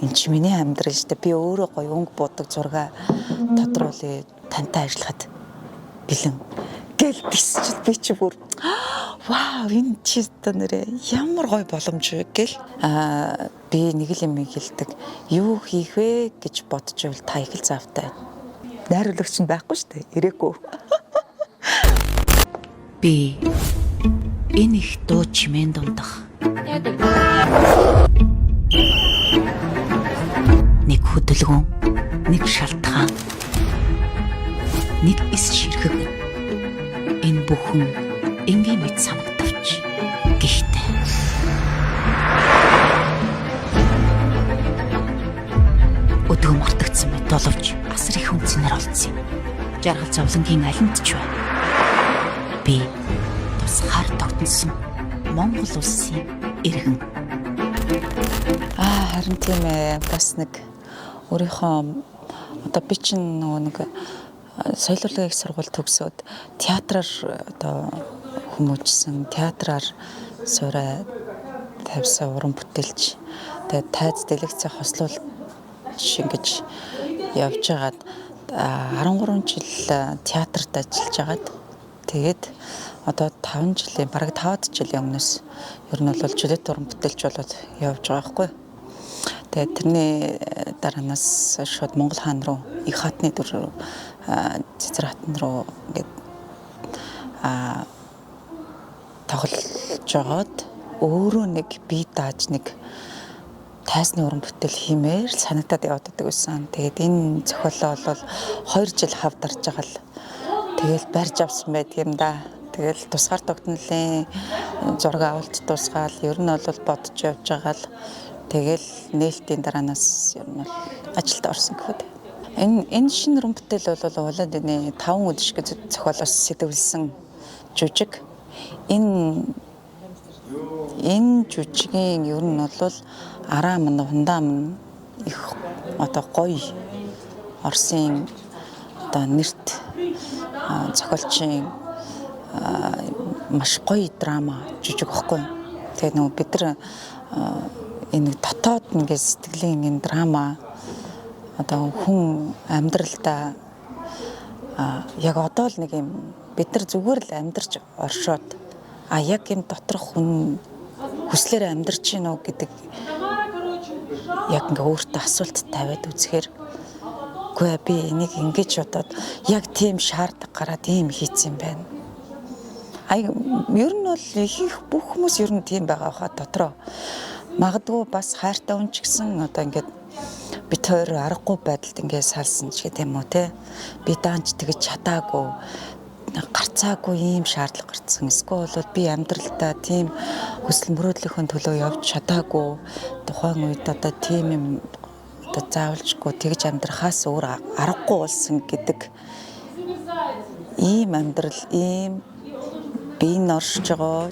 энэ ч миний амьдрал шүү дээ. Би өөрөө гоё өнгө буудаг зураг тодруулъя, тантай ажиллахад бэлэн гэл бисчихэд би чи бүр вау энэ чи одоо нэрээ ямар гоё боломж вэ гэл би нэг л юм хэлдэг. Юу хийх вэ гэж бодож ивэл та их л завтай. Найруулагч нь байхгүй шүү дээ. Ирээгүй. Би энэ их дуу чимээн дундах нэг хөдөлгөөн, нэг шалтгаан, нэг эс ширхэг энэ бүхэн ингийн мэд санагдавч гэхдээ өдгөө мартагдсан мэт боловч асар их үнцнэр олцсон юм. Жаргал зовлонгийн алинт ч бай. Би тусгаар тогтносон Монгол улсын иргэн. Харин тийм ээ бас нэг өөрийнхөө одоо би чинь нөгөө нэг соёл урлагийн их сургууль төгсөөд театраар одоо хүмүүжсэн, театраар суурай тавьсан уран бүтээлч. Тэгээд тайз делегцээ хослуулж ингэж явж байгаад 13 жил театрт ажиллаж байгаад тэгээд одоо 5 жилийн бараг 5 жилийн өмнөөс ер нь бол чөлөөт уран бүтээлч болоод явж байгаа байхгүй. Тэгээд тэрний дараанаас шууд Монгол хаан руу их хатны дүр цэцэр хатан руу ингээд тоглож жагаад өөрөө нэг бие дааж нэг тайзны уран бүтээл хиймээр санагдаад яваад байсан. Тэгээд энэ зохиолоо бол 2 жил хавдарж байгаа л тэгэл барьж авсан байт юм да. Тэгэл тусгаар тогтнолын зураг авалт тусгаал ер нь бол бодож явж байгаа л тэгэл нээлтийн дараанаас ер нь ажилд орсон гэхэд. Энэ шинэ уран бүтээл бол улаан дэний 5 өдөш гэж зохиолоос сэтгүүлсэн жүжиг. Энэ жүжигийн ер нь бол араа мань хундаа мань их одоо гоё Орсын одоо нэрт зохиолчийн маш гоё драма жүжиг байхгүй. Тэгээд нөгөө бид нар энэ дотоод ингээд сэтгэлийн энэ драма одоо хүн амьдралдаа яг одоо л нэг юм бид нар зүгээр л амьдарч оршоод яг юм доторх хүн хүслээр амьдарч гинөө гэдэг яг ингээ өөртөө асуулт тавиад үзэхээр үгүй би энийг ингэж бодоод яг тийм шаардлага гараад ийм хийцэн байна. Ер нь бол их бүх хүмүүс ер нь тийм байгаа хаа дотроо. Магадгүй бас хайртай хүн ч гэсэн одоо ингээд бид хоёр аргагүй байдалд ингээд салсан ч гэдэм үү те. Би даанч тэгэж чадаагүй гарцаагүй ийм шаардлага гарцсан. Эсвэл бол би амьдралдаа тийм хүсэл мөрөөдлийнхөө төлөө явж чадаагүй тухайн үед одоо тийм юм одоо заавалжгүй тэгж амьдрахаас өөр аргагүй болсон гэдэг ийм амьдрал ийм биеийн оршиж байгаа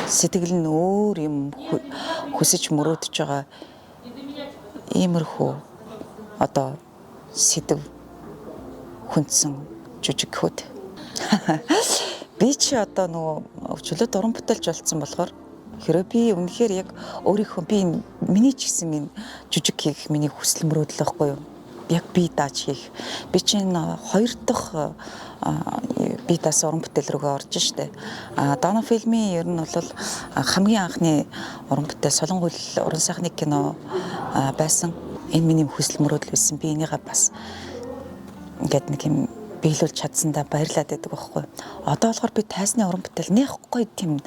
сэтгэл нь өөр юм хүсэж мөрөөдөж байгаа иймэрхүү одоо сэдв хүндсэн жүжиг хөт. Би чи одоо нөгөө чөлөөт уран бүтээлч болсон болохоор хэрэв би үнэхээр яг өөрийнхөө би миний ч гэсэн энэ жүжиг хийх миний хүсэл мөрөөдөл байхгүй юу? Яг би дааж хийх. Би чинь 2 дахь би даас уран бүтээл рүүгээ орж штэ. Дона фильмийн ер нь бол хамгийн анхны уран бүтээл Солонгол уран сайхны кино байсан. Энэ миний хүсэл мөрөөдөл байсан. Би энийгээ бас ингээд нэг юм биелүүлж чадсандаа баярлаад байдаг байхгүй. Одоо болохоор би тайзны уран бүтээл нэх гоё тийм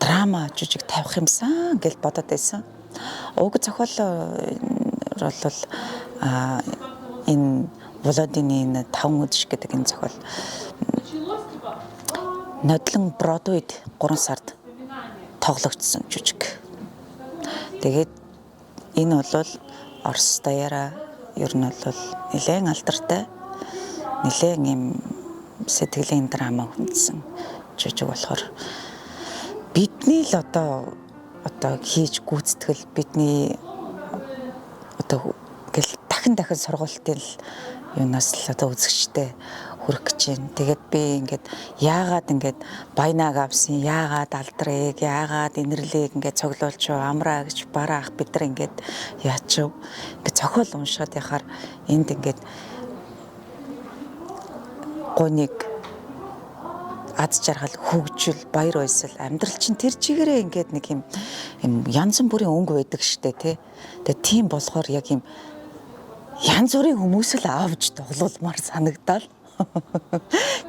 драма жүжиг тавих юмсан гэж бодоод байсан. Уг зохиол бол энэ Володины 5 өдөш гэдэг энэ зохиол нодлон Бродвейд 3 сард тоглогдсон жүжиг. Тэгээд энэ бол Орос даяараа ер нь бол нэлээд алдартай нэлээд юм сэтгэлийн драма хүндсэн жүжиг болохоор бидний л одоо хийж гүйцэтгэл бидний одоо гэл дахин сургалтын юунаас л одоо үзэгчтэй хүрэх гэж байна. Тэгээд би ингээд яагаад ингээд баянаг авсан, яагаад алдрыг, яагаад инэрлийг ингээд цоглуулж амраа гэж бараа ах бид нар ингээд яачив. Ингээд зохиол уншаад яхаар энд ингээд гоныг ад жаргал хөгжил баяр баясгал амьдрал чинь тэр чигээрээ ингээд нэг юм янз бүрийн өнгө байдаг штэ тий. Тэгээд тийм болохоор яг юм янз бүрийн хүмүүс л авч тоглуулмаар санагдал.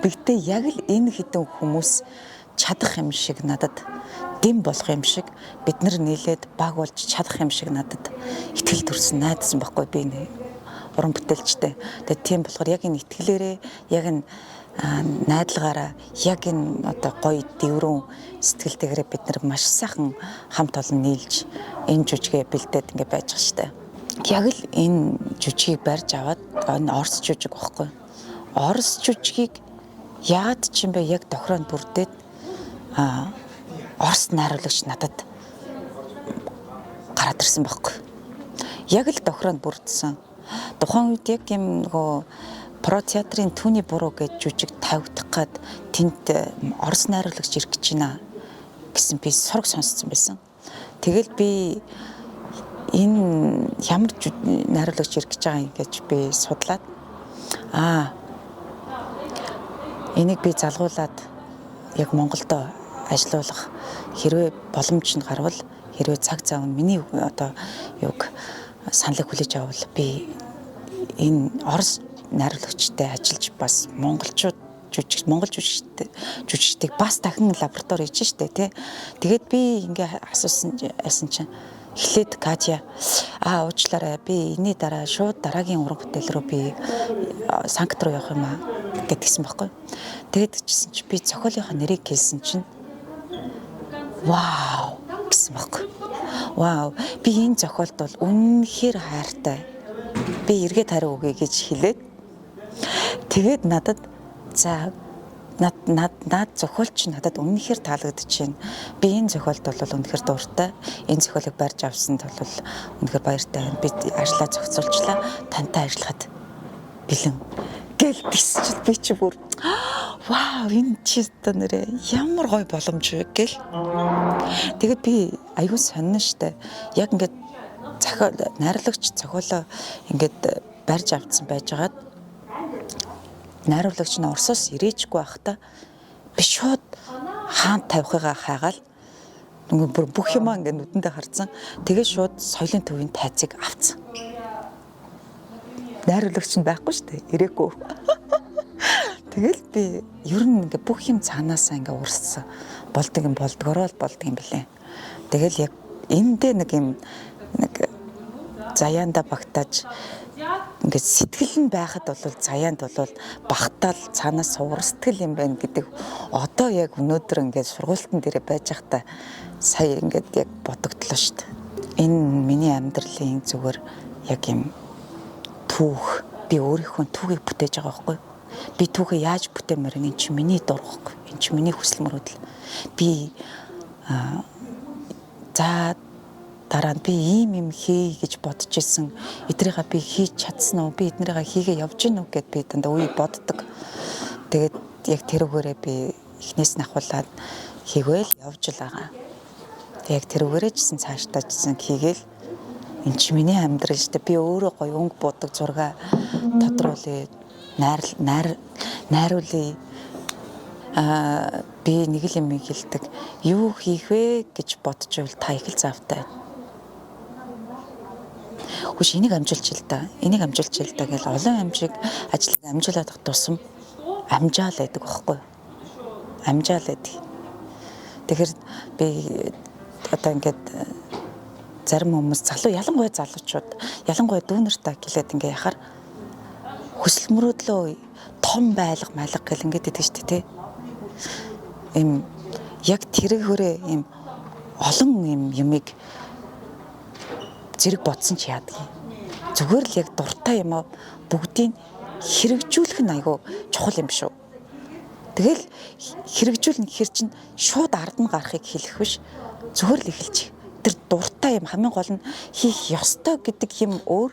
Гэхдээ яг л энэ хитэн хүмүүс чадах юм шиг надад дэм болох юм шиг бид нар нийлээд баг болж чадах юм шиг надад итгэл төрсөн найдсан байхгүй би нэг уран бүтээлчтэй. Тэгээд тийм болохоор яг энэ итгэлээрээ яг энэ найдлагаараа яг энэ одоо гоё дэврэн сэтгэлтэйгээрээ бид нар маш сайхан хамт олон нийлж энэ жүжигээ бэлдээд ингэ байж байгаа штэ. Яг л энэ жүжигийг барьж аваад энэ орс жүжиг байхгүй. Орс жүжигийг яад ч юм бэ яг тохироонд бүрдээд орс найруулагч надад гараад ирсэн байхгүй. Яг л тохироонд бүрдсэн. Тухайн үед яг юм нөгөө про театрын түүний буруу гэж жүжиг тавигдах гад тэнд орс найруулагч ирэх гэж байна гэсэн би сураг сонссон байсан. Тэгэл би энэ ямар найруулагч ирэх гэж байгаа юм гэж би судлаад энийг би залгуулад яг Монголдо ажиллуулах хэрвээ боломж нь гарвал хэрвээ цаг зав нь миний одоо юг саналыг хүлээж авал би энэ орс найруулагчтай ажиллаж бас монгол жүжигчдийг бас дахин лаборатори хийж штэ тий. Тэгээд би ингээ асуусан чинь эхлээд Катя уучлаарай би энэний дараа шууд дараагийн уран бүтээл рүү би Санкт руу явах юм аа гэдгийгсэн байхгүй. Тэгээд чсэн чи би зохиолынхаа нэрийг хэлсэн чинь вау гэсэн байхгүй. Вау би энэ зохиолд бол үнэхээр хайртай. Би эргээд хариу өгье гэж хэлээд тэгээд надад за над зохиолч надад үнэхээр таалагдж байна. Би энэ зохиолд бол үнэхээр дуртай. Энэ зохиолыг барьж авсанд бол үнэхээр баяртай байна. Би ажлаа зохицуулчлаа. Тантай ажиллахад бэлэн гэл тийсчил би чи бүр вау энэ чи одоо нэрээ ямар гоё боломж вэ гэл. Тэгээд би аюу сонирн штэ. Яг ингээд найруулагч зохиолоо ингээд барьж авцсан байжгаад найруулагч нь Оросоос ирээчгүй байхдаа би шууд хаант тавихыгаа хайгаал бүр бүх юмаа ингээд нүдэндээ харсан. Тэгээ шууд соёлын төвийн тайцыг авцсан. Найруулагч нь байхгүй шүү дээ. Ирээгүй. Тэгэл би ер нь ингээд бүх юм цаанаасаа ингээд урссан. Болдог юм болдгороо л болдог юм блэ. Тэгэл яг эндээ нэг юм нэг заяанда багтааж ингээд сэтгэл нь байхад бол заяанд бол багтаал цаанаас суур сэтгэл юм байна гэдэг одоо яг өнөөдөр ингээд сургуультан дээр байж байхдаа сая ингээд яг бодогдлоо шүү дээ. Энэ миний амьдралын зүгээр яг юм түүх би өөрийнхөө түүхийг бүтээж байгаа байхгүй. Би түүхээ яаж бүтээмээр энэ чинь миний дурх байхгүй. Энэ чинь миний хүсэл мөрөөдөл. Би за дараа нь би ийм хий гэж бодож исэн. Эдрийгээ би хийж чадсан уу? Би эднэрийгээ хийгээ явж гин үү гэд би дандаа үе боддог. Тэгээд яг тэрүүгээрээ би эхнээс нь ахуулаад хийгээл явж л байгаа. Тэг яг тэрүүгээрээ жисэн цаашдаа жисэн хийгээл энэ чи миний амьдрал шүү дээ. Би өөрөө гоё өнгө буудаг зураг тодруулъя. Найруулъя. Би нэг л юм хэлдэг. Юу хийх вэ гэж бодож байвал та их л завтай. Хүч энийг амжилж л да. Энийг амжилж л да гэж олон амжиг ажлыг амжуулаад тусам амжаал байдаг байхгүй. Амжаал байдаг. Тэгэхээр би одоо ингээд зарим хүмүүс ялангуяа залуучууд ялангуяа дүүнертэй гэлээд ингээ яхаар хүсэл мөрөөдлөө том байлга гэл ингээд идэг шүү дээ. Им яг тэрэгээрээ им олон юмыг зэрэг бодсон ч яадаг. Зүгээр л яг дуртай юм аа бүгдийг хэрэгжүүлэх нь айгүй чухал юм шүү. Тэгэл хэрэгжүүлнэ гэхэр чинь шууд ард нь гарахыг хэлэх биш. Зүгээр л эхэлж тэр дуртай юм хамгийн гол нь хийх ёстой гэдэг юм өөр.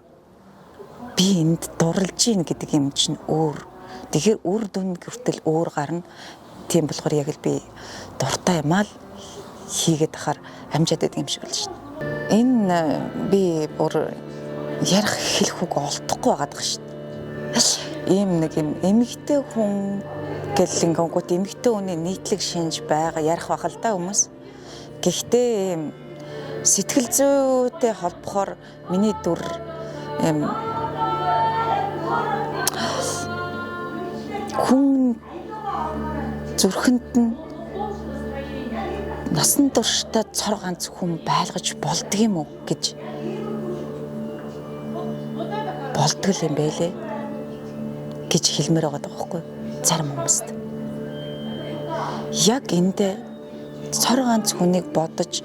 Би энд дурлж ийн гэдэг юм чинь өөр. Тэгэхээр үр дүн хүртэл өөр гарна. Тийм болохоор яг л би дуртай юмаа л хийгээд ахаар амжаад байдаг юм шиг болж шин. Энэ би бүр ярих хэлэх үг олдохгүй байгаад байгаа шин. Ийм нэг юм эмэгтэй хүн гэл ингэнгүүт эмэгтэй хүний нийтлэг шинж байгаа ярих бах л да хүмүүс. Гэхдээ ийм сэтгэл зүйтэй холбохоор миний дүр ийм хүн зүрхэнд нь насан туршдаа цор ганц хүн байлгаж болдго юм уу гэж болдго юм байлээ гэж хэлмээр байгаа байхгүй зарим хүмүүст. Яг эндээ цор ганц хүнийг бодож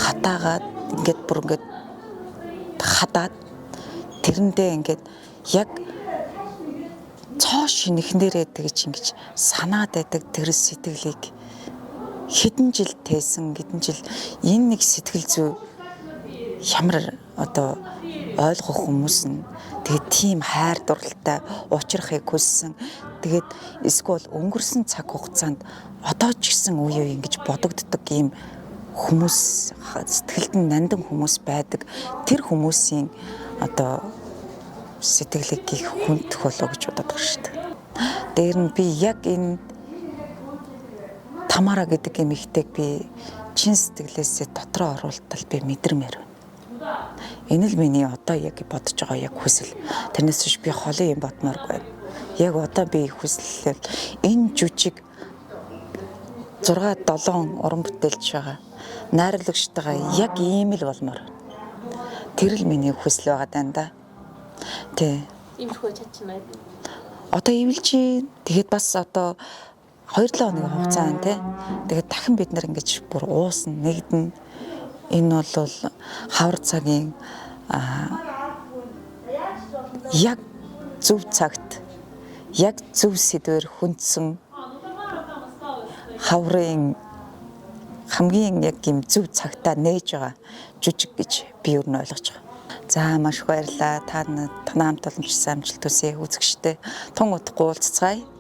хатаагаад ингээд бүр ингээд хадаад тэрэндээ ингээд яг цоо шинэхнэрээ тэгж ингэж санаад байдаг тэр сэтгэлийг хэдэн жил тээсэн хэдэн жил энэ нэг сэтгэл зүй ямар одоо ойлгох хүмүүс нь тэгээд тийм хайр дурлалтай уучрахыг хүссэн. Тэгээд эсвэл өнгөрсөн цаг хугацаанд одоо ч гэсэн үе ингэж бодогддог ийм хүмүүс сэтгэлд нь нандин хүмүүс байдаг. Тэр хүмүүсийн одоо сэтгэлийг их хүндэх болоо гэж бодоод байгаа шүү дээ. Дээр нь би яг энэ Тамара гэдэг эмэгтэйг би чин сэтгэлээсээ дотроо оруултал би мэдрэмээр байна. Энэ л миний одоо яг бодож байгаа яг хүсэл. Тэрнээс биш би холын юм бодмооргүй. Яг одоо би хүслээр энэ жүжиг 6-7 уран бүтээлж байгаа. Найрлагчтайгаа яг ийм л болмоор. Тэр л миний хүсэл байгаа даа да. Тэ. Имлэхөө чадчихна. Одоо ивэлж тэгээд бас одоо 2-7 хоногийн хугацаанд тий. Тэгээд дахин бид нар ингэж бүр уусна, нэгдэн. Энэ бол хавар цагийн яг зөв цагт яг зөв сэдвэр хүндсэн хаврын хамгийн яг юм зөв цагтаа нээж байгаа жүжиг гэж би юу нь ойлгож байгаа. За маш их баярлалаа. Та хамт олонч амжилт хүсье үзэгчтэй. Тун удахгүй уулзцгаая.